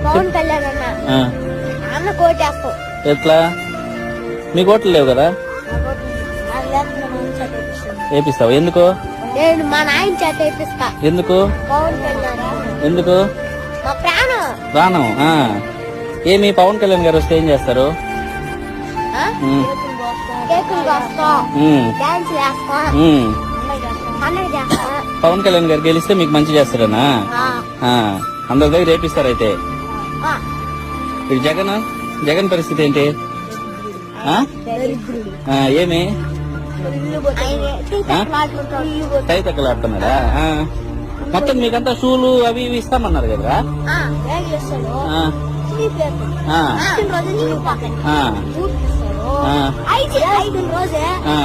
పవన్ కళ్యాణ్ అన్న ఆ, అన్న కోటేస్తాం. ఎట్లా మీకు ఓట్లు లేవు కదా? వేపిస్తావు ఎందుకు? నేను మా నాయన చేత వేపిస్తా. ఎందుకు పవన్ కళ్యాణ్ ఎందుకు మా ప్రాణం. ప్రాణం? ఆ, ఏమి పవన్ కళ్యాణ్ గారు వస్తే ఏం చేస్తారు? ఉమ్, కేకులు కోస్తాం, ఉమ్, డాన్స్ చేస్తాం, ఉమ్. పండుగ చేస్తాం. పవన్ కళ్యాణ్ గారు గెలిస్తే మీకు మంచి చేస్తారనా? ఆ, అందరి దగ్గర రేపిస్తారు అయితే. ఇప్పుడు జగన్ పరిస్థితి ఏంటి? ఆ? ఆ, ఏమి తైతక్కలాడుతున్నారా? మొత్తం మీకంతా షూలు అవి ఇవి ఇస్తామన్నారు కదా? ఆ, ఆ, ఆ, ఆ, ఆ.